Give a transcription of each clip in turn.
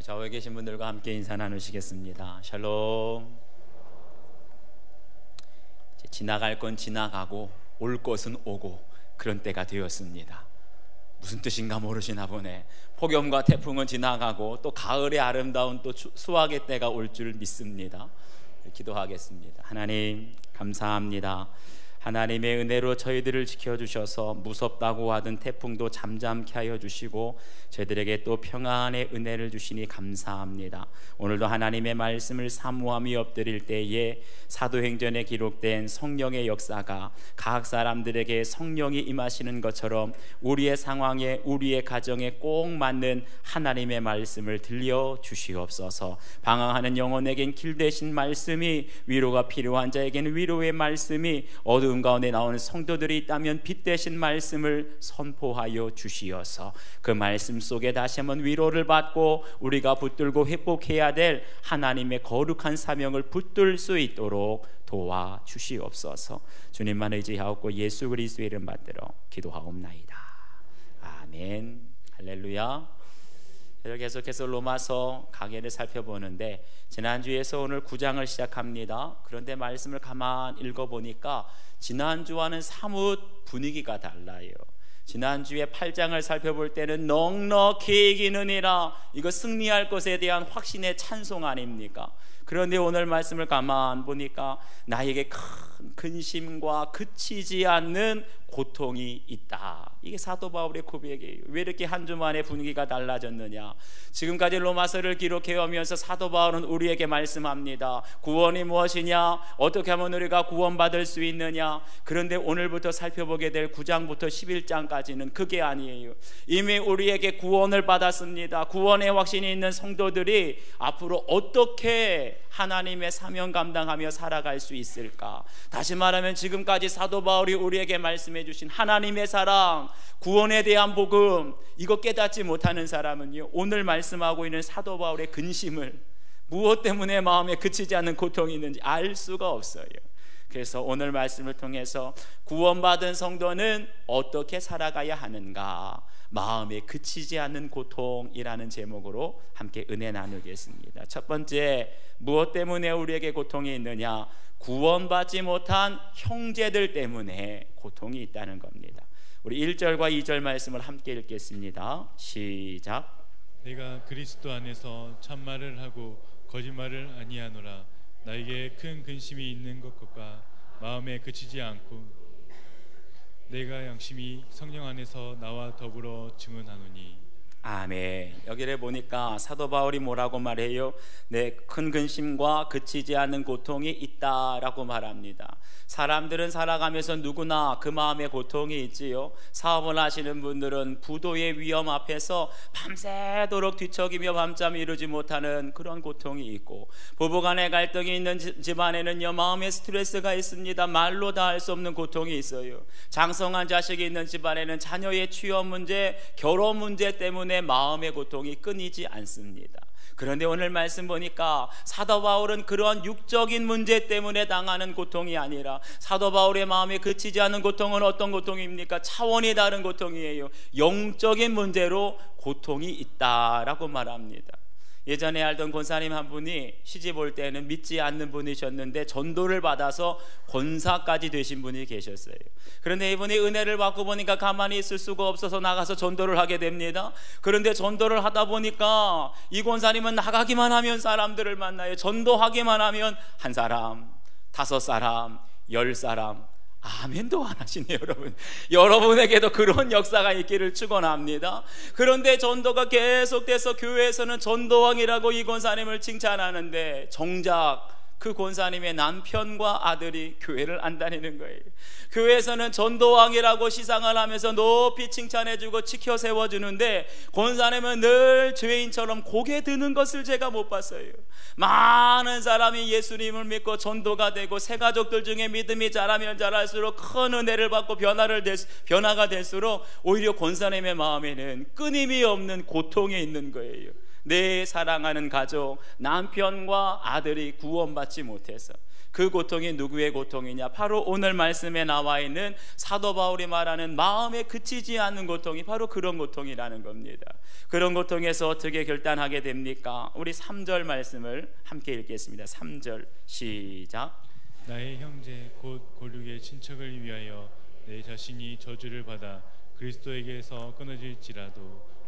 좌우에 계신 분들과 함께 인사 나누시겠습니다. 샬롬. 이제 지나갈 건 지나가고 올 것은 오고 그런 때가 되었습니다. 무슨 뜻인가 모르시나 보네. 폭염과 태풍은 지나가고 또 가을의 아름다운 또 수확의 때가 올 줄 믿습니다. 기도하겠습니다. 하나님 감사합니다. 하나님의 은혜로 저희들을 지켜주셔서 무섭다고 하던 태풍도 잠잠케 하여 주시고 저희들에게 또 평안의 은혜를 주시니 감사합니다. 오늘도 하나님의 말씀을 사모하며 엎드릴 때에 사도행전에 기록된 성령의 역사가 각 사람들에게 성령이 임하시는 것처럼 우리의 상황에 우리의 가정에 꼭 맞는 하나님의 말씀을 들려주시옵소서. 방황하는 영혼에겐 길 되신 말씀이, 위로가 필요한 자에게는 위로의 말씀이, 어두운 가운데 나오는 성도들이 있다면 빛 되신 말씀을 선포하여 주시어서 그 말씀 속에 다시 한번 위로를 받고 우리가 붙들고 회복해야 될 하나님의 거룩한 사명을 붙들 수 있도록 도와주시옵소서. 주님만 의지하옵고 예수 그리스도의 이름 받들어 기도하옵나이다. 아멘. 할렐루야. 계속해서 로마서 강해를 살펴보는데 지난주에서 오늘 9장을 시작합니다. 그런데 말씀을 가만 읽어보니까 지난주와는 사뭇 분위기가 달라요. 지난주에 8장을 살펴볼 때는 넉넉히 이기느니라, 이거 승리할 것에 대한 확신의 찬송 아닙니까? 그런데 오늘 말씀을 가만 보니까 나에게 큰 근심과 그치지 않는 고통이 있다. 이게 사도 바울의 고백이에요. 왜 이렇게 한 주 만에 분위기가 달라졌느냐? 지금까지 로마서를 기록해 오면서 사도 바울은 우리에게 말씀합니다. 구원이 무엇이냐? 어떻게 하면 우리가 구원받을 수 있느냐? 그런데 오늘부터 살펴보게 될 9장부터 11장까지는 그게 아니에요. 이미 우리에게 구원을 받았습니다. 구원의 확신이 있는 성도들이 앞으로 어떻게 하나님의 사명 감당하며 살아갈 수 있을까? 다시 말하면 지금까지 사도 바울이 우리에게 말씀해 주신 하나님의 사랑, 구원에 대한 복음, 이거 깨닫지 못하는 사람은요, 오늘 말씀하고 있는 사도 바울의 근심을, 무엇 때문에 마음에 그치지 않는 고통이 있는지 알 수가 없어요. 그래서 오늘 말씀을 통해서 구원받은 성도는 어떻게 살아가야 하는가, 마음에 그치지 않는 고통이라는 제목으로 함께 은혜 나누겠습니다. 첫 번째, 무엇 때문에 우리에게 고통이 있느냐? 구원받지 못한 형제들 때문에 고통이 있다는 겁니다. 우리 1절과 2절 말씀을 함께 읽겠습니다. 시작. 내가 그리스도 안에서 참말을 하고 거짓말을 아니하노라. 나에게 큰 근심이 있는 것과 마음에 그치지 않고 내가 양심이 성령 안에서 나와 더불어 증언하노니. 아멘. 여기를 보니까 사도 바울이 뭐라고 말해요? 내 큰 근심과 그치지 않는 고통이 있다라고 말합니다. 사람들은 살아가면서 누구나 그 마음에 고통이 있지요. 사업을 하시는 분들은 부도의 위험 앞에서 밤새도록 뒤척이며 밤잠 이루지 못하는 그런 고통이 있고, 부부간의 갈등이 있는 집안에는요, 마음의 스트레스가 있습니다. 말로 다 할 수 없는 고통이 있어요. 장성한 자식이 있는 집안에는 자녀의 취업 문제, 결혼 문제 때문에 마음의 고통이 끊이지 않습니다. 그런데 오늘 말씀 보니까 사도 바울은 그러한 육적인 문제 때문에 당하는 고통이 아니라, 사도 바울의 마음에 그치지 않는 고통은 어떤 고통입니까? 차원이 다른 고통이에요. 영적인 문제로 고통이 있다라고 말합니다. 예전에 알던 권사님 한 분이 시집 올 때는 믿지 않는 분이셨는데 전도를 받아서 권사까지 되신 분이 계셨어요. 그런데 이분이 은혜를 받고 보니까 가만히 있을 수가 없어서 나가서 전도를 하게 됩니다. 그런데 전도를 하다 보니까 이 권사님은 나가기만 하면 사람들을 만나요. 전도하기만 하면 한 사람, 5사람, 10사람, 아멘도 안 하시네요. 여러분, 여러분에게도 그런 역사가 있기를 축원합니다. 그런데 전도가 계속돼서 교회에서는 전도왕이라고 이 권사님을 칭찬하는데 정작 그 권사님의 남편과 아들이 교회를 안 다니는 거예요. 교회에서는 전도왕이라고 시상을 하면서 높이 칭찬해주고 지켜 세워주는데 권사님은 늘 죄인처럼 고개 드는 것을 제가 못 봤어요. 많은 사람이 예수님을 믿고 전도가 되고 새 가족들 중에 믿음이 자라면 자랄수록 큰 은혜를 받고 변화가 될수록 오히려 권사님의 마음에는 끊임이 없는 고통이 있는 거예요. 내 사랑하는 가족, 남편과 아들이 구원받지 못해서. 그 고통이 누구의 고통이냐? 바로 오늘 말씀에 나와 있는 사도 바울이 말하는 마음에 그치지 않는 고통이 바로 그런 고통이라는 겁니다. 그런 고통에서 어떻게 결단하게 됩니까? 우리 3절 말씀을 함께 읽겠습니다. 3절 시작. 나의 형제 곧 골육의 친척을 위하여 내 자신이 저주를 받아 그리스도에게서 끊어질지라도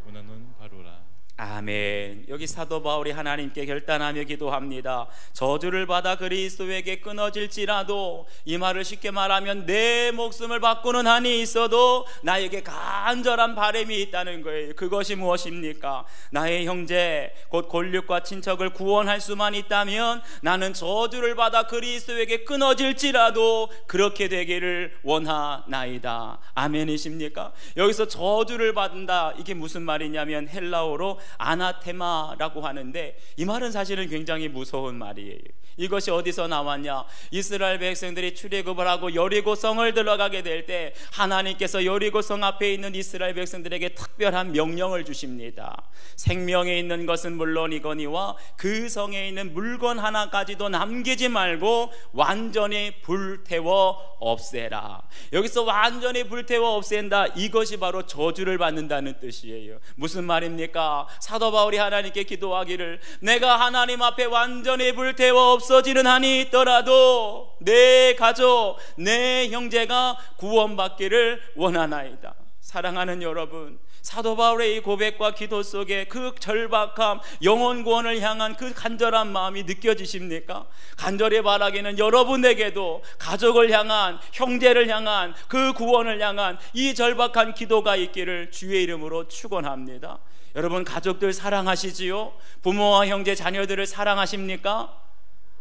원하는 바로라. 아멘. 여기 사도 바울이 하나님께 결단하며 기도합니다. 저주를 받아 그리스도에게 끊어질지라도, 이 말을 쉽게 말하면 내 목숨을 바꾸는 한이 있어도 나에게 간절한 바람이 있다는 거예요. 그것이 무엇입니까? 나의 형제 곧 골육과 친척을 구원할 수만 있다면 나는 저주를 받아 그리스도에게 끊어질지라도 그렇게 되기를 원하나이다. 아멘이십니까? 여기서 저주를 받는다, 이게 무슨 말이냐면 헬라어로 아나테마라고 하는데, 이 말은 사실은 굉장히 무서운 말이에요. 이것이 어디서 나왔냐? 이스라엘 백성들이 출애굽을 하고 여리고성을 들어가게 될 때 하나님께서 여리고성 앞에 있는 이스라엘 백성들에게 특별한 명령을 주십니다. 생명에 있는 것은 물론이거니와 그 성에 있는 물건 하나까지도 남기지 말고 완전히 불태워 없애라. 여기서 완전히 불태워 없앤다, 이것이 바로 저주를 받는다는 뜻이에요. 무슨 말입니까? 사도 바울이 하나님께 기도하기를, 내가 하나님 앞에 완전히 불태워 없어지는 한이 있더라도 내 가족, 내 형제가 구원받기를 원하나이다. 사랑하는 여러분, 사도 바울의 이 고백과 기도 속에 그 절박함, 영혼 구원을 향한 그 간절한 마음이 느껴지십니까? 간절히 바라기는 여러분에게도 가족을 향한, 형제를 향한, 그 구원을 향한 이 절박한 기도가 있기를 주의 이름으로 축원합니다. 여러분, 가족들 사랑하시지요? 부모와 형제, 자녀들을 사랑하십니까?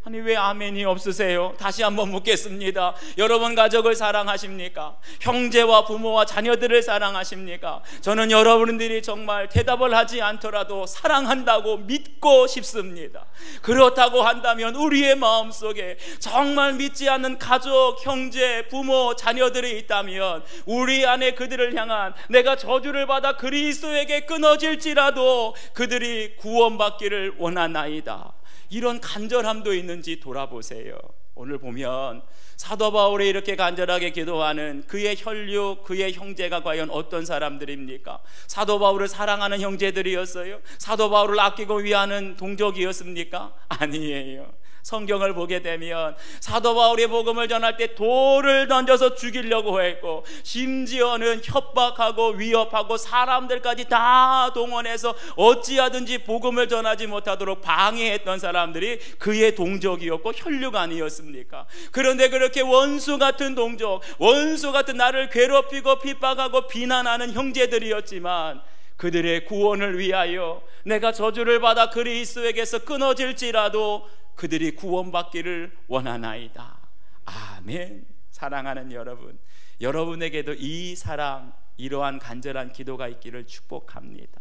아니, 왜 아멘이 없으세요? 다시 한번 묻겠습니다. 여러분 가족을 사랑하십니까? 형제와 부모와 자녀들을 사랑하십니까? 저는 여러분들이 정말 대답을 하지 않더라도 사랑한다고 믿고 싶습니다. 그렇다고 한다면 우리의 마음속에 정말 믿지 않는 가족, 형제, 부모, 자녀들이 있다면 우리 안에 그들을 향한, 내가 저주를 받아 그리스도에게 끊어질지라도 그들이 구원받기를 원하나이다, 이런 간절함도 있는지 돌아보세요. 오늘 보면 사도 바울이 이렇게 간절하게 기도하는 그의 혈육, 그의 형제가 과연 어떤 사람들입니까? 사도 바울을 사랑하는 형제들이었어요? 사도 바울을 아끼고 위하는 동족이었습니까? 아니에요. 성경을 보게 되면 사도 바울이 복음을 전할 때 돌을 던져서 죽이려고 했고, 심지어는 협박하고 위협하고 사람들까지 다 동원해서 어찌하든지 복음을 전하지 못하도록 방해했던 사람들이 그의 동족이었고 혈육 아니었습니까? 그런데 그렇게 원수 같은 동족, 원수 같은 나를 괴롭히고 핍박하고 비난하는 형제들이었지만 그들의 구원을 위하여 내가 저주를 받아 그리스도에게서 끊어질지라도 그들이 구원받기를 원하나이다. 아멘. 사랑하는 여러분, 여러분에게도 이 사랑, 이러한 간절한 기도가 있기를 축복합니다.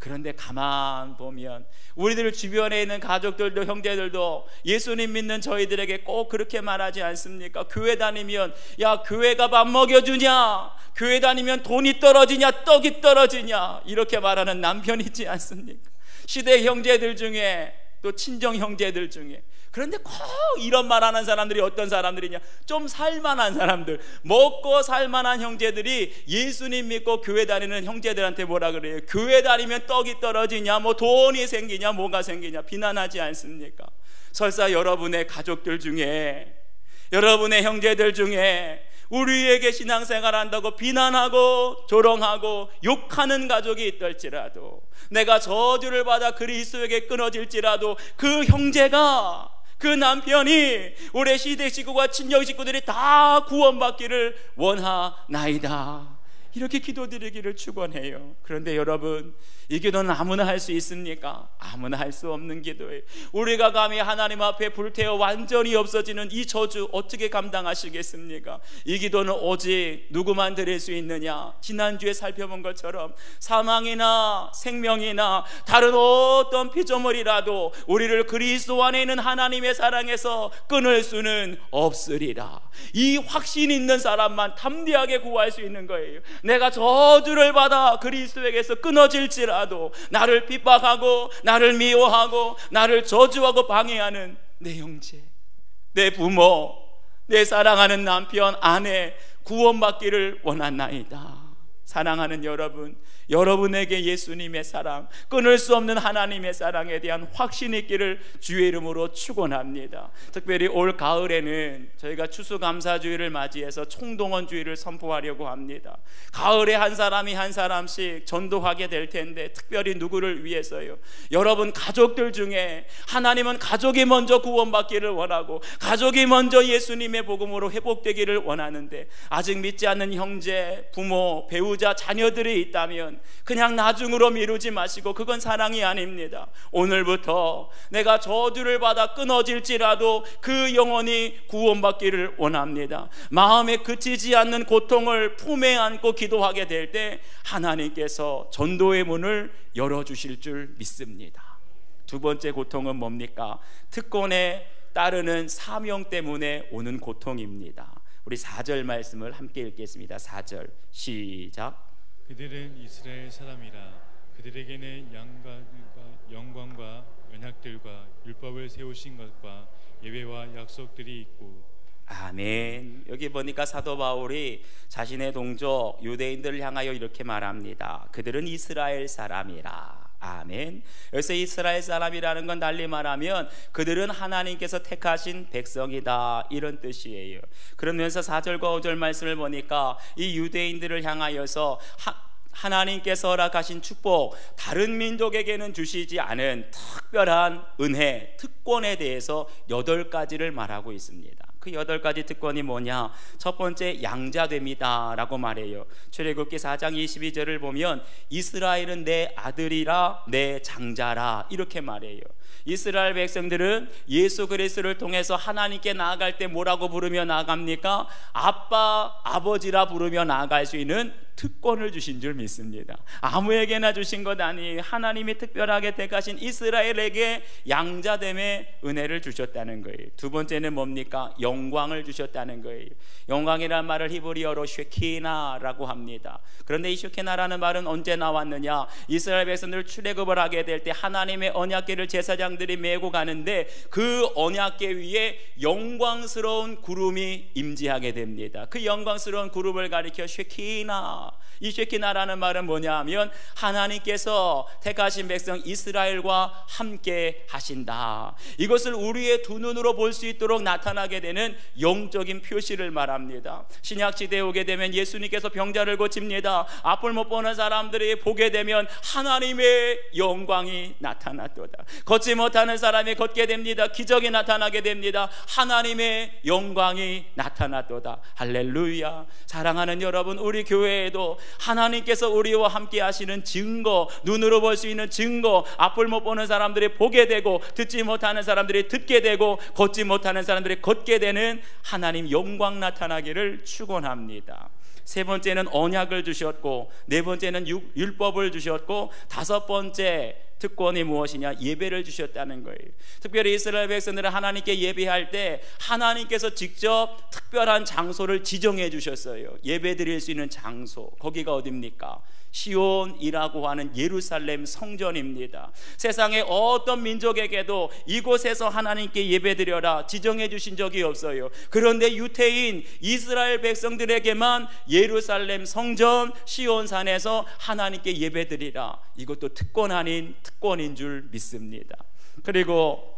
그런데 가만 보면 우리들 주변에 있는 가족들도 형제들도 예수님 믿는 저희들에게 꼭 그렇게 말하지 않습니까? 교회 다니면, 야, 교회가 밥 먹여주냐? 교회 다니면 돈이 떨어지냐? 떡이 떨어지냐? 이렇게 말하는 남편이 있지 않습니까? 시대 형제들 중에, 또 친정 형제들 중에. 그런데 꼭 이런 말하는 사람들이 어떤 사람들이냐? 좀 살만한 사람들, 먹고 살만한 형제들이 예수님 믿고 교회 다니는 형제들한테 뭐라 그래요? 교회 다니면 떡이 떨어지냐, 뭐 돈이 생기냐, 뭐가 생기냐 비난하지 않습니까? 설사 여러분의 가족들 중에, 여러분의 형제들 중에 우리에게 신앙생활 한다고 비난하고 조롱하고 욕하는 가족이 있을지라도, 내가 저주를 받아 그리스도에게 끊어질지라도 그 형제가, 그 남편이, 우리 시댁 식구와 친정 식구들이 다 구원받기를 원하나이다, 이렇게 기도드리기를 축원해요. 그런데 여러분, 이 기도는 아무나 할 수 있습니까? 아무나 할 수 없는 기도예요. 우리가 감히 하나님 앞에 불태워 완전히 없어지는 이 저주 어떻게 감당하시겠습니까? 이 기도는 오직 누구만 드릴 수 있느냐? 지난주에 살펴본 것처럼 사망이나 생명이나 다른 어떤 피조물이라도 우리를 그리스도 안에 있는 하나님의 사랑에서 끊을 수는 없으리라. 이 확신 있는 사람만 담대하게 구할 수 있는 거예요. 내가 저주를 받아 그리스도에게서 끊어질지라도, 나를 핍박하고 나를 미워하고 나를 저주하고 방해하는 내 형제, 내 부모, 내 사랑하는 남편, 아내 구원받기를 원하나이다. 사랑하는 여러분, 여러분에게 예수님의 사랑, 끊을 수 없는 하나님의 사랑에 대한 확신 있기를 주의 이름으로 축원합니다. 특별히 올 가을에는 저희가 추수감사주의를 맞이해서 총동원주의를 선포하려고 합니다. 가을에 한 사람이 한 사람씩 전도하게 될 텐데, 특별히 누구를 위해서요? 여러분 가족들 중에 하나님은 가족이 먼저 구원받기를 원하고 가족이 먼저 예수님의 복음으로 회복되기를 원하는데, 아직 믿지 않는 형제, 부모, 배우자, 자녀들이 있다면 그냥 나중으로 미루지 마시고, 그건 사랑이 아닙니다. 오늘부터 내가 저주를 받아 끊어질지라도 그 영혼이 구원받기를 원합니다. 마음에 그치지 않는 고통을 품에 안고 기도하게 될 때 하나님께서 전도의 문을 열어주실 줄 믿습니다. 두 번째 고통은 뭡니까? 특권에 따르는 사명 때문에 오는 고통입니다. 우리 4절 말씀을 함께 읽겠습니다. 4절 시작. 그들은 이스라엘 사람이라. 그들에게는 영광과 언약들과 율법을 세우신 것과 예배와 약속들이 있고. 아멘. 여기 보니까 사도 바울이 자신의 동족 유대인들을 향하여 이렇게 말합니다. 그들은 이스라엘 사람이라. 아멘. 여기서 이스라엘 사람이라는 건 달리 말하면 그들은 하나님께서 택하신 백성이다, 이런 뜻이에요. 그러면서 4절과 5절 말씀을 보니까 이 유대인들을 향하여서 하나님께서 허락하신 축복, 다른 민족에게는 주시지 않은 특별한 은혜, 특권에 대해서 8가지를 말하고 있습니다. 그 8가지 특권이 뭐냐? 첫 번째, 양자됩니다 라고 말해요. 출애굽기 4장 22절을 보면 이스라엘은 내 아들이라, 내 장자라, 이렇게 말해요. 이스라엘 백성들은 예수 그리스도를 통해서 하나님께 나아갈 때 뭐라고 부르며 나아갑니까? 아빠, 아버지라 부르며 나아갈 수 있는 특권을 주신 줄 믿습니다. 아무에게나 주신 것 아니에요. 하나님이 특별하게 택하신 이스라엘에게 양자됨의 은혜를 주셨다는 거예요. 두 번째는 뭡니까? 영광을 주셨다는 거예요. 영광이라는 말을 히브리어로 쉐키나라고 합니다. 그런데 이 쉐키나라는 말은 언제 나왔느냐? 이스라엘 백성들 출애굽을 하게 될 때 하나님의 언약궤를 제사장들이 메고 가는데 그 언약궤 위에 영광스러운 구름이 임재하게 됩니다. 그 영광스러운 구름을 가리켜 쉐키나, 이 쉐키나라는 말은 뭐냐 하면 하나님께서 택하신 백성 이스라엘과 함께 하신다, 이것을 우리의 두 눈으로 볼 수 있도록 나타나게 되는 영적인 표시를 말합니다. 신약시대에 오게 되면 예수님께서 병자를 고칩니다. 앞을 못 보는 사람들이 보게 되면 하나님의 영광이 나타났도다. 걷지 못하는 사람이 걷게 됩니다. 기적이 나타나게 됩니다. 하나님의 영광이 나타났도다. 할렐루야. 사랑하는 여러분, 우리 교회에도 하나님께서 우리와 함께 하시는 증거, 눈으로 볼 수 있는 증거, 앞을 못 보는 사람들이 보게 되고 듣지 못하는 사람들이 듣게 되고 걷지 못하는 사람들이 걷게 되는 하나님 영광 나타나기를 축원합니다. 세 번째는 언약을 주셨고, 네 번째는 율법을 주셨고, 다섯 번째 특권이 무엇이냐? 예배를 주셨다는 거예요. 특별히 이스라엘 백성들은 하나님께 예배할 때 하나님께서 직접 특별한 장소를 지정해 주셨어요. 예배 드릴 수 있는 장소, 거기가 어디입니까? 시온이라고 하는 예루살렘 성전입니다. 세상의 어떤 민족에게도 이곳에서 하나님께 예배드려라 지정해 주신 적이 없어요. 그런데 유태인 이스라엘 백성들에게만 예루살렘 성전 시온산에서 하나님께 예배드리라, 이것도 특권 아닌 특권인 줄 믿습니다. 그리고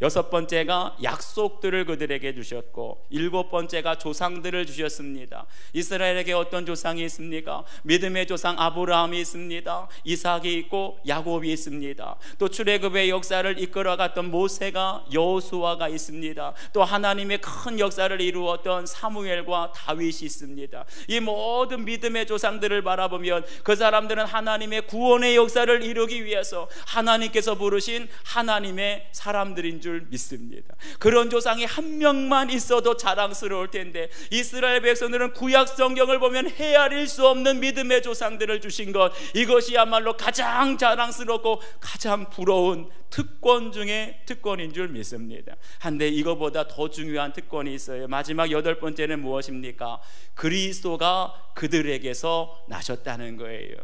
여섯 번째가 약속들을 그들에게 주셨고, 일곱 번째가 조상들을 주셨습니다. 이스라엘에게 어떤 조상이 있습니까? 믿음의 조상 아브라함이 있습니다. 이삭이 있고 야곱이 있습니다. 또 출애굽의 역사를 이끌어갔던 모세가, 여호수아가 있습니다. 또 하나님의 큰 역사를 이루었던 사무엘과 다윗이 있습니다. 이 모든 믿음의 조상들을 바라보면 그 사람들은 하나님의 구원의 역사를 이루기 위해서 하나님께서 부르신 하나님의 사람들인 줄 믿습니다. 그런 조상이 한 명만 있어도 자랑스러울 텐데 이스라엘 백성들은 구약 성경을 보면 헤아릴 수 없는 믿음의 조상들을 주신 것, 이것이야말로 가장 자랑스럽고 가장 부러운 특권 중에 특권인 줄 믿습니다. 한데 이거보다 더 중요한 특권이 있어요. 마지막 여덟 번째는 무엇입니까? 그리스도가 그들에게서 나셨다는 거예요.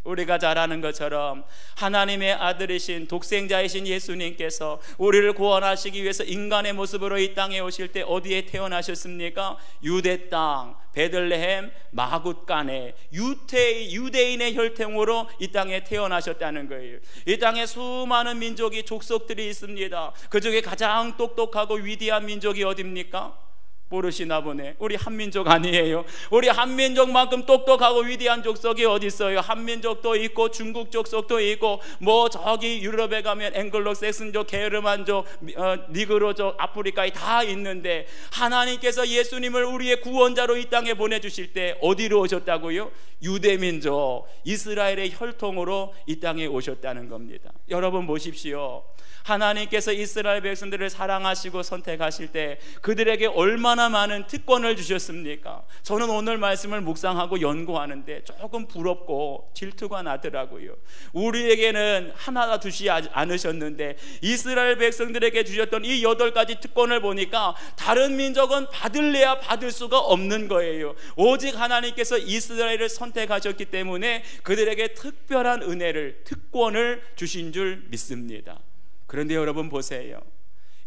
우리가 잘 아는 것처럼 하나님의 아들이신 독생자이신 예수님께서 우리를 구원하시기 위해서 인간의 모습으로 이 땅에 오실 때 어디에 태어나셨습니까? 유대 땅 베들레헴 마굿간에 유대인의 혈통으로 이 땅에 태어나셨다는 거예요. 이 땅에 수많은 민족이 족속들이 있습니다. 그 중에 가장 똑똑하고 위대한 민족이 어디입니까? 모르시나 보네. 우리 한민족 아니에요? 우리 한민족만큼 똑똑하고 위대한 족속이 어디 있어요? 한민족도 있고 중국 족속도 있고 뭐 저기 유럽에 가면 앵글로색슨족, 게르만족, 니그로족, 아프리카에 다 있는데 하나님께서 예수님을 우리의 구원자로 이 땅에 보내주실 때 어디로 오셨다고요? 유대민족 이스라엘의 혈통으로 이 땅에 오셨다는 겁니다. 여러분 보십시오. 하나님께서 이스라엘 백성들을 사랑하시고 선택하실 때 그들에게 얼마나 많은 특권을 주셨습니까? 저는 오늘 말씀을 묵상하고 연구하는데 조금 부럽고 질투가 나더라고요. 우리에게는 하나 두지 않으셨는데 이스라엘 백성들에게 주셨던 이 8가지 특권을 보니까 다른 민족은 받을래야 받을 수가 없는 거예요. 오직 하나님께서 이스라엘을 선택하셨기 때문에 그들에게 특별한 은혜를, 특권을 주신 줄 믿습니다. 그런데 여러분 보세요.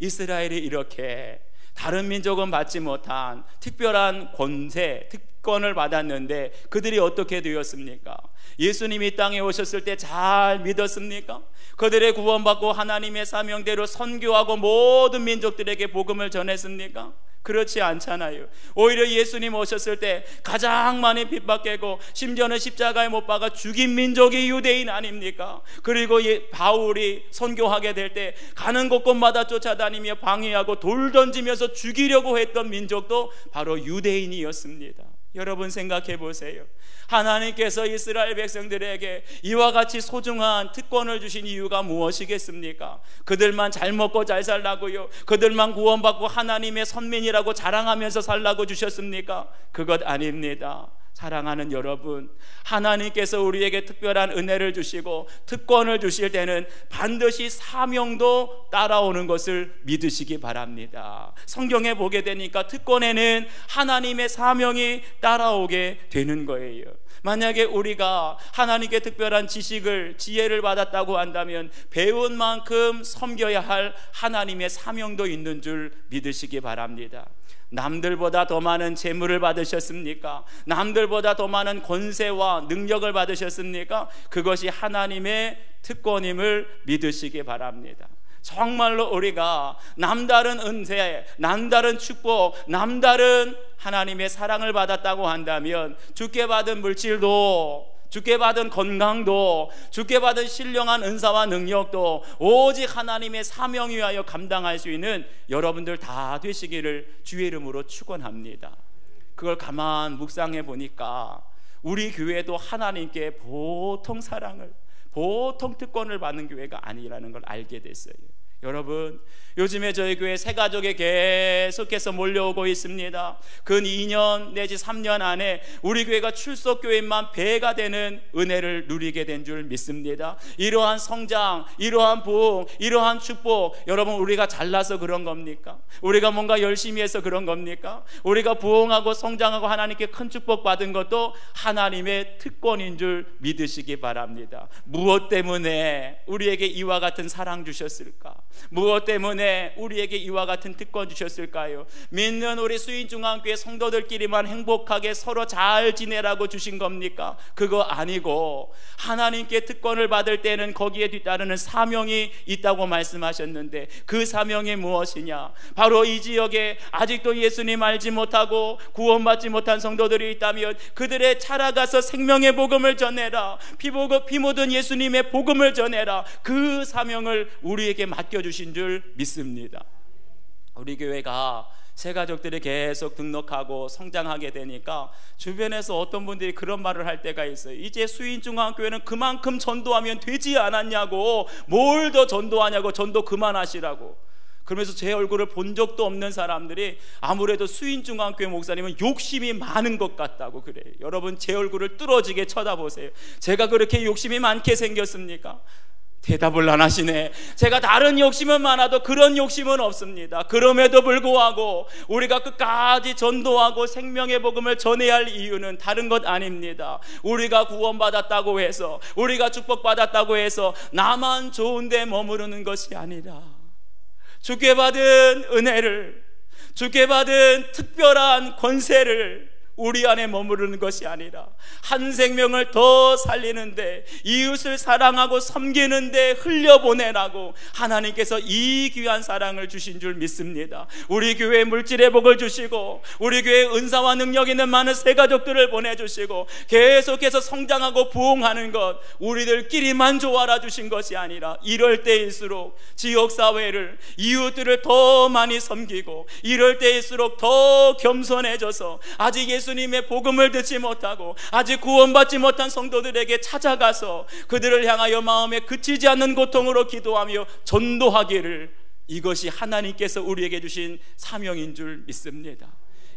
이스라엘이 이렇게 다른 민족은 받지 못한 특별한 권세, 특권을 받았는데 그들이 어떻게 되었습니까? 예수님이 땅에 오셨을 때 잘 믿었습니까? 그들의 구원받고 하나님의 사명대로 선교하고 모든 민족들에게 복음을 전했습니까? 그렇지 않잖아요. 오히려 예수님 오셨을 때 가장 많이 핍박하고 심지어는 십자가에 못 박아 죽인 민족이 유대인 아닙니까? 그리고 바울이 선교하게 될 때 가는 곳곳마다 쫓아다니며 방해하고 돌 던지면서 죽이려고 했던 민족도 바로 유대인이었습니다. 여러분 생각해 보세요. 하나님께서 이스라엘 백성들에게 이와 같이 소중한 특권을 주신 이유가 무엇이겠습니까? 그들만 잘 먹고 잘 살라고요? 그들만 구원받고 하나님의 선민이라고 자랑하면서 살라고 주셨습니까? 그것 아닙니다. 사랑하는 여러분, 하나님께서 우리에게 특별한 은혜를 주시고 특권을 주실 때는 반드시 사명도 따라오는 것을 믿으시기 바랍니다. 성경에 보게 되니까 특권에는 하나님의 사명이 따라오게 되는 거예요. 만약에 우리가 하나님께 특별한 지식을, 지혜를 받았다고 한다면 배운 만큼 섬겨야 할 하나님의 사명도 있는 줄 믿으시기 바랍니다. 남들보다 더 많은 재물을 받으셨습니까? 남들보다 더 많은 권세와 능력을 받으셨습니까? 그것이 하나님의 특권임을 믿으시기 바랍니다. 정말로 우리가 남다른 은혜, 남다른 축복, 남다른 하나님의 사랑을 받았다고 한다면 주께 받은 물질도, 주께 받은 건강도, 주께 받은 신령한 은사와 능력도 오직 하나님의 사명 위하여 감당할 수 있는 여러분들 다 되시기를 주의 이름으로 축원합니다. 그걸 가만 묵상해 보니까 우리 교회도 하나님께 보통 사랑을, 보통 특권을 받는 교회가 아니라는 걸 알게 됐어요. 여러분, 요즘에 저희 교회 새가족에 계속해서 몰려오고 있습니다. 근 2년 내지 3년 안에 우리 교회가 출석교인만 배가 되는 은혜를 누리게 된 줄 믿습니다. 이러한 성장, 이러한 부흥, 이러한 축복, 여러분 우리가 잘나서 그런 겁니까? 우리가 뭔가 열심히 해서 그런 겁니까? 우리가 부흥하고 성장하고 하나님께 큰 축복 받은 것도 하나님의 특권인 줄 믿으시기 바랍니다. 무엇 때문에 우리에게 이와 같은 사랑 주셨을까? 무엇 때문에 우리에게 이와 같은 특권 주셨을까요? 믿는 우리 수인중앙교회 성도들끼리만 행복하게 서로 잘 지내라고 주신 겁니까? 그거 아니고 하나님께 특권을 받을 때는 거기에 뒤따르는 사명이 있다고 말씀하셨는데 그 사명이 무엇이냐? 바로 이 지역에 아직도 예수님 알지 못하고 구원받지 못한 성도들이 있다면 그들의 찾아가서 생명의 복음을 전해라. 피 묻은 예수님의 복음을 전해라. 그 사명을 우리에게 맡겨주신 줄 믿습니다. 우리 교회가 새가족들이 계속 등록하고 성장하게 되니까 주변에서 어떤 분들이 그런 말을 할 때가 있어요. 이제 수인중앙교회는 그만큼 전도하면 되지 않았냐고, 뭘 더 전도하냐고, 전도 그만하시라고. 그러면서 제 얼굴을 본 적도 없는 사람들이 아무래도 수인중앙교회 목사님은 욕심이 많은 것 같다고 그래요. 여러분 제 얼굴을 뚫어지게 쳐다보세요. 제가 그렇게 욕심이 많게 생겼습니까? 대답을 안 하시네. 제가 다른 욕심은 많아도 그런 욕심은 없습니다. 그럼에도 불구하고 우리가 끝까지 전도하고 생명의 복음을 전해야 할 이유는 다른 것 아닙니다. 우리가 구원받았다고 해서, 우리가 축복받았다고 해서 나만 좋은 데 머무르는 것이 아니라 주께 받은 은혜를, 주께 받은 특별한 권세를 우리 안에 머무르는 것이 아니라 한 생명을 더 살리는데, 이웃을 사랑하고 섬기는데 흘려보내라고 하나님께서 이 귀한 사랑을 주신 줄 믿습니다. 우리 교회에 물질의 복을 주시고, 우리 교회에 은사와 능력 있는 많은 새가족들을 보내주시고 계속해서 성장하고 부흥하는 것 우리들끼리만 조아라 주신 것이 아니라, 이럴 때일수록 지역사회를, 이웃들을 더 많이 섬기고, 이럴 때일수록 더 겸손해져서 아직 예수님의 복음을 듣지 못하고 아직 구원받지 못한 성도들에게 찾아가서 그들을 향하여 마음에 그치지 않는 고통으로 기도하며 전도하기를, 이것이 하나님께서 우리에게 주신 사명인 줄 믿습니다.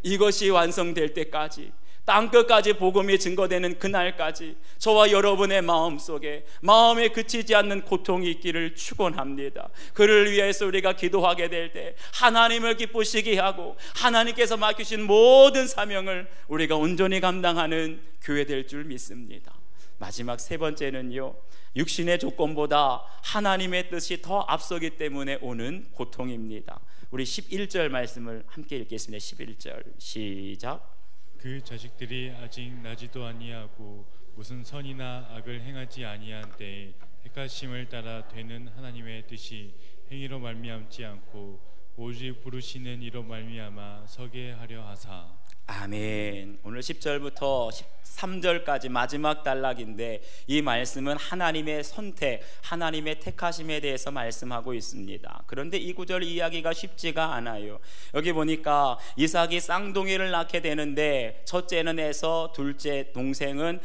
이것이 완성될 때까지, 땅끝까지 복음이 증거되는 그날까지 저와 여러분의 마음속에 마음에 그치지 않는 고통이 있기를 축원합니다. 그를 위해서 우리가 기도하게 될 때 하나님을 기쁘시게 하고 하나님께서 맡기신 모든 사명을 우리가 온전히 감당하는 교회 될 줄 믿습니다. 마지막 세 번째는요, 육신의 조건보다 하나님의 뜻이 더 앞서기 때문에 오는 고통입니다. 우리 11절 말씀을 함께 읽겠습니다. 11절 시작. 그 자식들이 아직 나지도 아니하고 무슨 선이나 악을 행하지 아니한 때에 택하심을 따라 되는 하나님의 뜻이 행위로 말미암지 않고 오직 부르시는 이로 말미암아 서게 하려 하사. 아멘. 오늘 10절부터 13절까지 마지막 단락인데, 이 말씀은 하나님의 선택, 하나님의 택하심에 대해서 말씀하고 있습니다. 그런데 이 구절 이야기가 쉽지가 않아요. 여기 보니까 이삭이 쌍둥이를 낳게 되는데 첫째는 에서, 둘째 동생은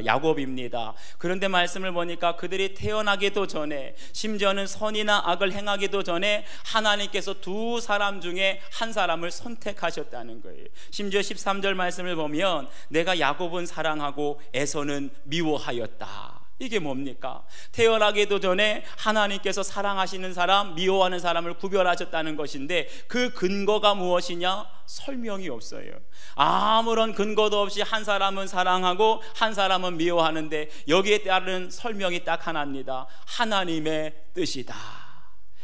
야곱입니다. 그런데 말씀을 보니까 그들이 태어나기도 전에, 심지어는 선이나 악을 행하기도 전에 하나님께서 두 사람 중에 한 사람을 선택하셨다는 거예요. 심지어 13절 말씀을 보면 내가 야곱은 사랑하고 에서는 미워하였다. 이게 뭡니까? 태어나기도 전에 하나님께서 사랑하시는 사람, 미워하는 사람을 구별하셨다는 것인데, 그 근거가 무엇이냐? 설명이 없어요. 아무런 근거도 없이 한 사람은 사랑하고 한 사람은 미워하는데, 여기에 따른 설명이 딱 하나입니다. 하나님의 뜻이다.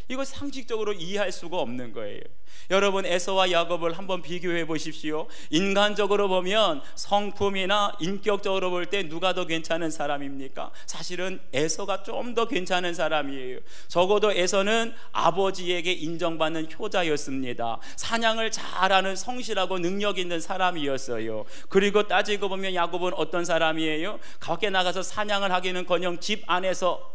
이거 상식적으로 이해할 수가 없는 거예요. 여러분, 에서와 야곱을 한번 비교해 보십시오. 인간적으로 보면, 성품이나 인격적으로 볼 때 누가 더 괜찮은 사람입니까? 사실은 에서가 좀 더 괜찮은 사람이에요. 적어도 에서는 아버지에게 인정받는 효자였습니다. 사냥을 잘하는 성실하고 능력 있는 사람이었어요. 그리고 따지고 보면 야곱은 어떤 사람이에요? 밖에 나가서 사냥을 하기는커녕 집 안에서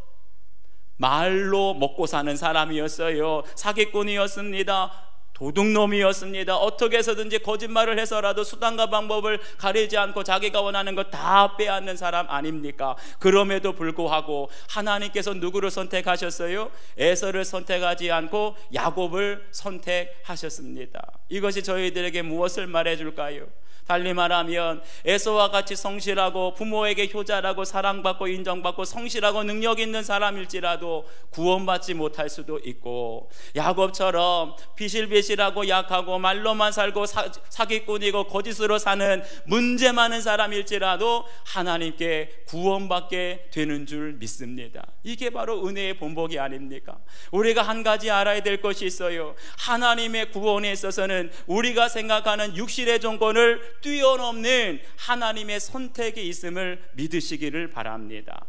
말로 먹고 사는 사람이었어요. 사기꾼이었습니다. 도둑놈이었습니다. 어떻게 해서든지 거짓말을 해서라도 수단과 방법을 가리지 않고 자기가 원하는 것 다 빼앗는 사람 아닙니까? 그럼에도 불구하고 하나님께서 누구를 선택하셨어요? 에서를 선택하지 않고 야곱을 선택하셨습니다. 이것이 저희들에게 무엇을 말해줄까요? 달리 말하면 에서와 같이 성실하고 부모에게 효자라고 사랑받고 인정받고 성실하고 능력 있는 사람일지라도 구원받지 못할 수도 있고, 야곱처럼 비실비실하고 약하고 말로만 살고 사기꾼이고 거짓으로 사는 문제 많은 사람일지라도 하나님께 구원받게 되는 줄 믿습니다. 이게 바로 은혜의 본보기 아닙니까? 우리가 한 가지 알아야 될 것이 있어요. 하나님의 구원에 있어서는 우리가 생각하는 육신의 조건을 뛰어넘는 하나님의 선택이 있음을 믿으시기를 바랍니다.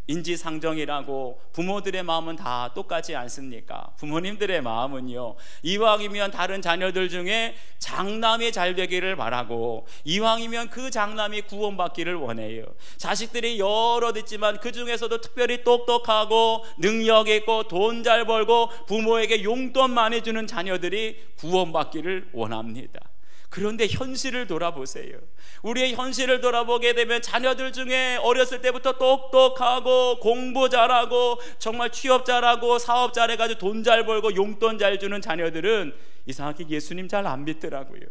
인지상정이라고 부모들의 마음은 다 똑같지 않습니까? 부모님들의 마음은요, 이왕이면 다른 자녀들 중에 장남이 잘 되기를 바라고, 이왕이면 그 장남이 구원받기를 원해요. 자식들이 여럿 있지만 그 중에서도 특별히 똑똑하고 능력 있고 돈 잘 벌고 부모에게 용돈 많이 주는 자녀들이 구원받기를 원합니다. 그런데 현실을 돌아보세요. 우리의 현실을 돌아보게 되면 자녀들 중에 어렸을 때부터 똑똑하고 공부 잘하고 정말 취업 잘하고 사업 잘해가지고 돈 잘 벌고 용돈 잘 주는 자녀들은 이상하게 예수님 잘 안 믿더라고요.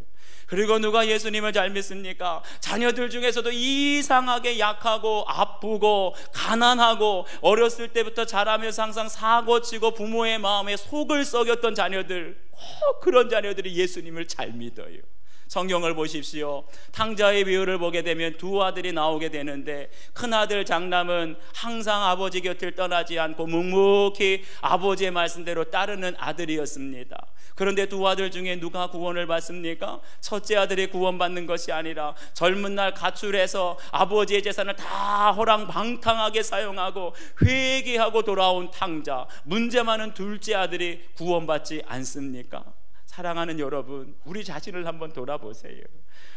그리고 누가 예수님을 잘 믿습니까? 자녀들 중에서도 이상하게 약하고 아프고 가난하고 어렸을 때부터 자라면서 항상 사고치고 부모의 마음에 속을 썩였던 자녀들, 꼭 그런 자녀들이 예수님을 잘 믿어요. 성경을 보십시오. 탕자의 비유를 보게 되면 두 아들이 나오게 되는데, 큰아들 장남은 항상 아버지 곁을 떠나지 않고 묵묵히 아버지의 말씀대로 따르는 아들이었습니다. 그런데 두 아들 중에 누가 구원을 받습니까? 첫째 아들이 구원받는 것이 아니라 젊은 날 가출해서 아버지의 재산을 다 호랑방탕하게 사용하고 회개하고 돌아온 탕자, 문제 많은 둘째 아들이 구원받지 않습니까? 사랑하는 여러분, 우리 자신을 한번 돌아보세요.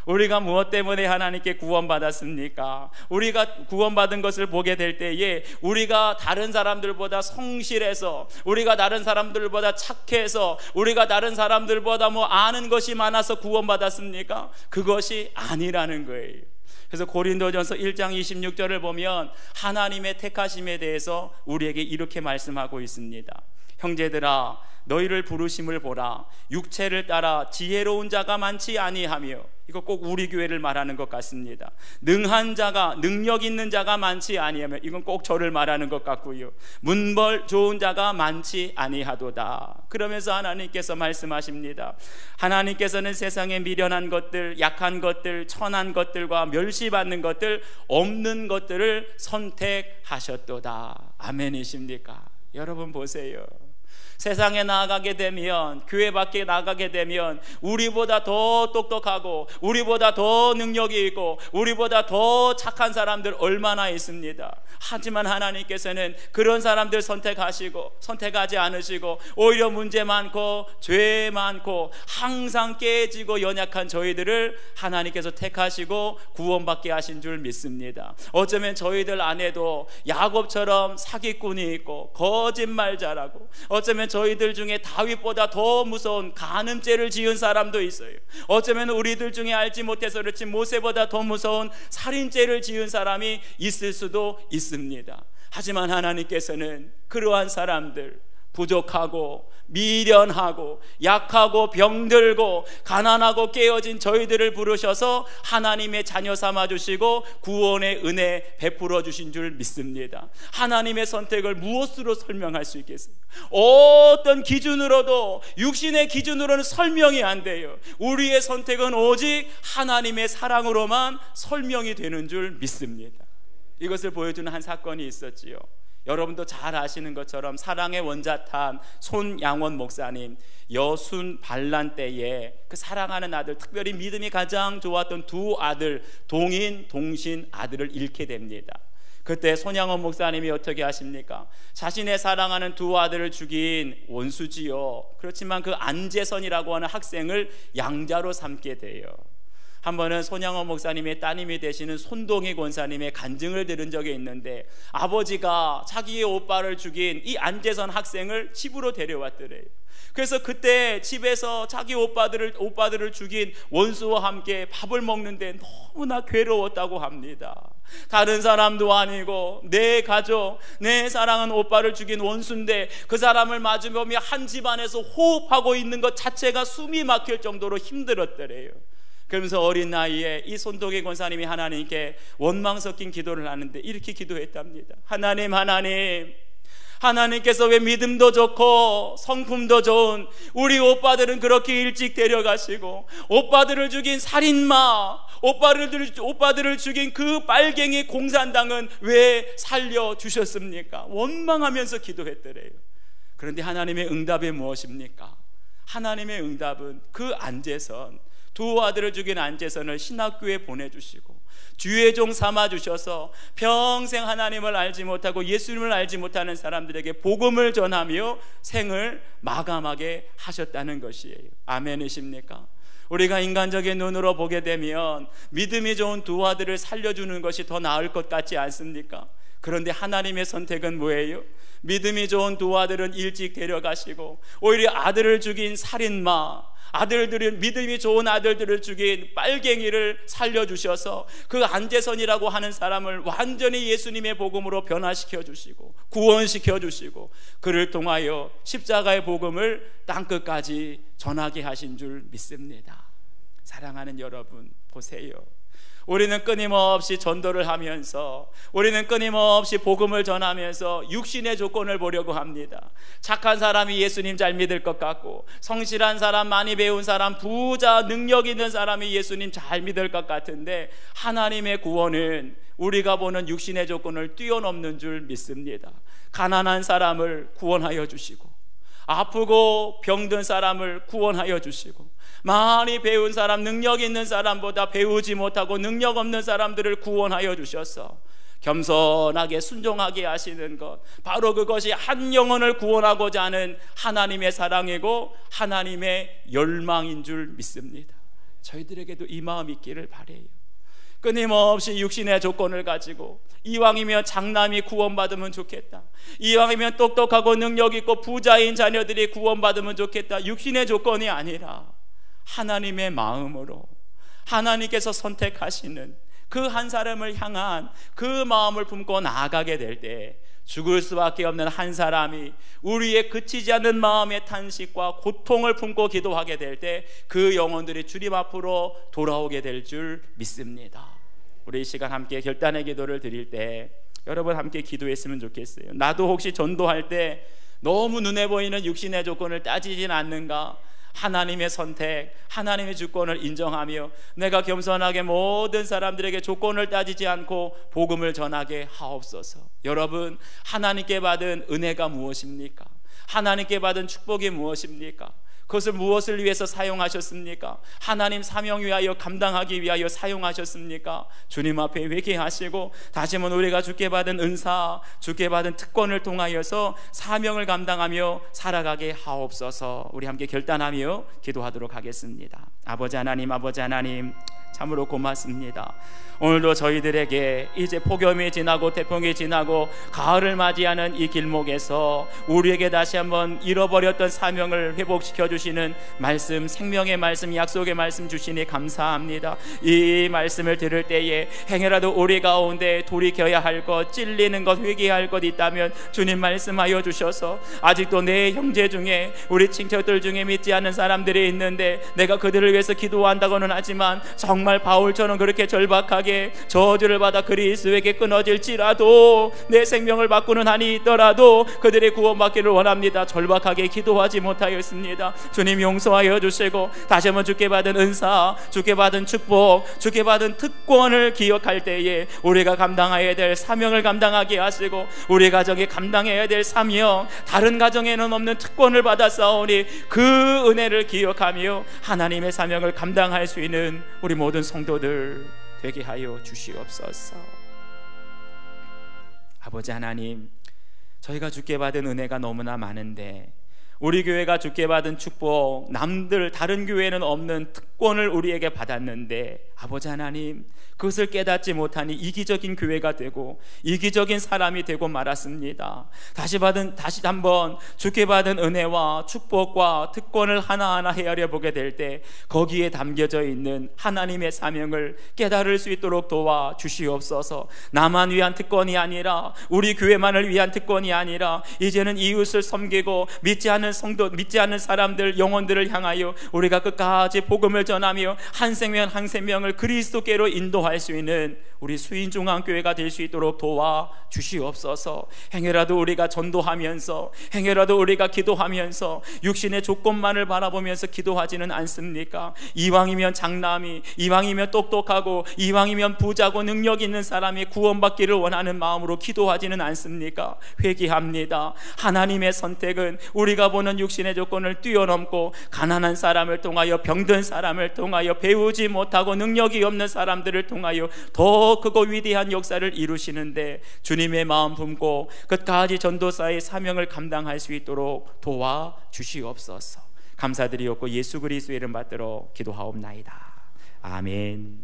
우리가 무엇 때문에 하나님께 구원받았습니까? 우리가 구원받은 것을 보게 될 때에 우리가 다른 사람들보다 성실해서, 우리가 다른 사람들보다 착해서, 우리가 다른 사람들보다 아는 것이 많아서 구원받았습니까? 그것이 아니라는 거예요. 그래서 고린도전서 1장 26절을 보면 하나님의 택하심에 대해서 우리에게 이렇게 말씀하고 있습니다. 형제들아, 너희를 부르심을 보라. 육체를 따라 지혜로운 자가 많지 아니하며, 이거 꼭 우리 교회를 말하는 것 같습니다. 능한 자가, 능력 있는 자가 많지 아니하며, 이건 꼭 저를 말하는 것 같고요. 문벌 좋은 자가 많지 아니하도다. 그러면서 하나님께서 말씀하십니다. 하나님께서는 세상에 미련한 것들, 약한 것들, 천한 것들과 멸시받는 것들, 없는 것들을 선택하셨도다. 아멘이십니까? 여러분 보세요. 세상에 나아가게 되면, 교회 밖에 나가게 되면 우리보다 더 똑똑하고 우리보다 더 능력이 있고 우리보다 더 착한 사람들 얼마나 있습니다. 하지만 하나님께서는 그런 사람들 선택하지 않으시고 오히려 문제 많고 죄 많고 항상 깨지고 연약한 저희들을 하나님께서 택하시고 구원받게 하신 줄 믿습니다. 어쩌면 저희들 안에도 야곱처럼 사기꾼이 있고 거짓말 잘하고, 어쩌면 저희들 중에 다윗보다 더 무서운 간음죄를 지은 사람도 있어요. 어쩌면 우리들 중에 알지 못해서 그렇지 모세보다 더 무서운 살인죄를 지은 사람이 있을 수도 있습니다. 하지만 하나님께서는 그러한 사람들, 부족하고 미련하고 약하고 병들고 가난하고 깨어진 저희들을 부르셔서 하나님의 자녀 삼아주시고 구원의 은혜 베풀어 주신 줄 믿습니다. 하나님의 선택을 무엇으로 설명할 수 있겠어요? 어떤 기준으로도, 육신의 기준으로는 설명이 안 돼요. 우리의 선택은 오직 하나님의 사랑으로만 설명이 되는 줄 믿습니다. 이것을 보여주는 한 사건이 있었지요. 여러분도 잘 아시는 것처럼 사랑의 원자탄 손양원 목사님, 여순 반란 때에 그 사랑하는 아들, 특별히 믿음이 가장 좋았던 두 아들, 동인, 동신 아들을 잃게 됩니다. 그때 손양원 목사님이 어떻게 하십니까? 자신의 사랑하는 두 아들을 죽인 원수지요. 그렇지만 그 안재선이라고 하는 학생을 양자로 삼게 돼요. 한 번은 손양원 목사님의 따님이 되시는 손동희 권사님의 간증을 들은 적이 있는데, 아버지가 자기의 오빠를 죽인 이 안재선 학생을 집으로 데려왔더래요. 그래서 그때 집에서 자기 오빠들을 죽인 원수와 함께 밥을 먹는데 너무나 괴로웠다고 합니다. 다른 사람도 아니고 내 가족, 내 사랑하는 오빠를 죽인 원수인데 그 사람을 마주보며 한 집안에서 호흡하고 있는 것 자체가 숨이 막힐 정도로 힘들었더래요. 그러면서 어린 나이에 이 손동희 권사님이 하나님께 원망 섞인 기도를 하는데 이렇게 기도했답니다. 하나님께서 왜 믿음도 좋고 성품도 좋은 우리 오빠들은 그렇게 일찍 데려가시고, 오빠들을 죽인 살인마, 오빠들을 죽인 그 빨갱이 공산당은 왜 살려주셨습니까? 원망하면서 기도했더래요. 그런데 하나님의 응답이 무엇입니까? 하나님의 응답은 그 안재선, 두 아들을 죽인 안재선을 신학교에 보내주시고 주의 종 삼아주셔서 평생 하나님을 알지 못하고 예수님을 알지 못하는 사람들에게 복음을 전하며 생을 마감하게 하셨다는 것이에요. 아멘이십니까? 우리가 인간적인 눈으로 보게 되면 믿음이 좋은 두 아들을 살려주는 것이 더 나을 것 같지 않습니까? 그런데 하나님의 선택은 뭐예요? 믿음이 좋은 두 아들은 일찍 데려가시고 오히려 아들을 죽인 살인마, 아들들은 믿음이 좋은 아들들을 죽인 빨갱이를 살려주셔서 그 안재선이라고 하는 사람을 완전히 예수님의 복음으로 변화시켜 주시고 구원시켜 주시고 그를 통하여 십자가의 복음을 땅끝까지 전하게 하신 줄 믿습니다. 사랑하는 여러분, 보세요. 우리는 끊임없이 전도를 하면서, 우리는 끊임없이 복음을 전하면서 육신의 조건을 보려고 합니다. 착한 사람이 예수님 잘 믿을 것 같고, 성실한 사람, 많이 배운 사람, 부자, 능력 있는 사람이 예수님 잘 믿을 것 같은데, 하나님의 구원은 우리가 보는 육신의 조건을 뛰어넘는 줄 믿습니다. 가난한 사람을 구원하여 주시고, 아프고 병든 사람을 구원하여 주시고, 많이 배운 사람, 능력 있는 사람보다 배우지 못하고 능력 없는 사람들을 구원하여 주셔서 겸손하게 순종하게 하시는 것, 바로 그것이 한 영혼을 구원하고자 하는 하나님의 사랑이고 하나님의 열망인 줄 믿습니다. 저희들에게도 이 마음 있기를 바라요. 끊임없이 육신의 조건을 가지고 이왕이면 장남이 구원받으면 좋겠다, 이왕이면 똑똑하고 능력 있고 부자인 자녀들이 구원받으면 좋겠다, 육신의 조건이 아니라 하나님의 마음으로 하나님께서 선택하시는 그 한 사람을 향한 그 마음을 품고 나아가게 될 때 죽을 수밖에 없는 한 사람이 우리의 그치지 않는 마음의 탄식과 고통을 품고 기도하게 될 때 그 영혼들이 주님 앞으로 돌아오게 될 줄 믿습니다. 우리 이 시간 함께 결단의 기도를 드릴 때 여러분 함께 기도했으면 좋겠어요. 나도 혹시 전도할 때 너무 눈에 보이는 육신의 조건을 따지진 않는가? 하나님의 선택, 하나님의 주권을 인정하며 내가 겸손하게 모든 사람들에게 조건을 따지지 않고 복음을 전하게 하옵소서. 여러분, 하나님께 받은 은혜가 무엇입니까? 하나님께 받은 축복이 무엇입니까? 그것을 무엇을 위해서 사용하셨습니까? 하나님 사명 위하여 감당하기 위하여 사용하셨습니까? 주님 앞에 회개하시고 다시 한번 우리가 주께 받은 은사, 주께 받은 특권을 통하여서 사명을 감당하며 살아가게 하옵소서. 우리 함께 결단하며 기도하도록 하겠습니다. 아버지 하나님, 아버지 하나님, 참으로 고맙습니다. 오늘도 저희들에게 이제 폭염이 지나고 태풍이 지나고 가을을 맞이하는 이 길목에서 우리에게 다시 한번 잃어버렸던 사명을 회복시켜 주시는 말씀, 생명의 말씀, 약속의 말씀 주시니 감사합니다. 이 말씀을 들을 때에 행여라도 우리 가운데 돌이켜야 할 것, 찔리는 것, 회개할 것 있다면 주님 말씀하여 주셔서, 아직도 내 형제 중에, 우리 친척들 중에 믿지 않는 사람들이 있는데 내가 그들을 위해서 기도한다고는 하지만 정말 바울처럼 그렇게 절박하게 저주를 받아 그리스도에게 끊어질지라도 내 생명을 바꾸는 한이 있더라도 그들의 구원받기를 원합니다. 절박하게 기도하지 못하였습니다. 주님 용서하여 주시고 다시 한번 주께 받은 은사, 주께 받은 축복, 주께 받은 특권을 기억할 때에 우리가 감당해야 될 사명을 감당하게 하시고 우리 가정에 감당해야 될 사명, 다른 가정에는 없는 특권을 받았사오니 그 은혜를 기억하며 하나님의 사명을 감당할 수 있는 우리 모든 성도들 되게 하여 주시옵소서. 아버지 하나님, 저희가 주께 받은 은혜가 너무나 많은데 우리 교회가 주께 받은 축복, 남들 다른 교회는 없는 특권을 우리에게 받았는데 아버지 하나님, 그것을 깨닫지 못하니 이기적인 교회가 되고 이기적인 사람이 되고 말았습니다. 다시 한번 주께 받은 은혜와 축복과 특권을 하나하나 헤아려 보게 될 때 거기에 담겨져 있는 하나님의 사명을 깨달을 수 있도록 도와 주시옵소서. 나만 위한 특권이 아니라, 우리 교회만을 위한 특권이 아니라 이제는 이웃을 섬기고 믿지 않는 성도, 믿지 않는 사람들, 영혼들을 향하여 우리가 끝까지 복음을 전하며 한 생명 한 생명을 그리스도께로 인도할 수 있는 우리 수인중앙교회가 될 수 있도록 도와 주시옵소서. 행여라도 우리가 전도하면서, 행여라도 우리가 기도하면서 육신의 조건만을 바라보면서 기도하지는 않습니까? 이왕이면 장남이, 이왕이면 똑똑하고, 이왕이면 부자고 능력 있는 사람이 구원받기를 원하는 마음으로 기도하지는 않습니까? 회개합니다. 하나님의 선택은 우리가 보는 육신의 조건을 뛰어넘고 가난한 사람을 통하여, 병든 사람을 통하여, 배우지 못하고 능력이 없는 사람들을 통하여 더 크고 위대한 역사를 이루시는데 주님의 마음 품고 끝까지 전도사의 사명을 감당할 수 있도록 도와 주시옵소서. 감사드리옵고 예수 그리스도의 이름 받들어 기도하옵나이다. 아멘.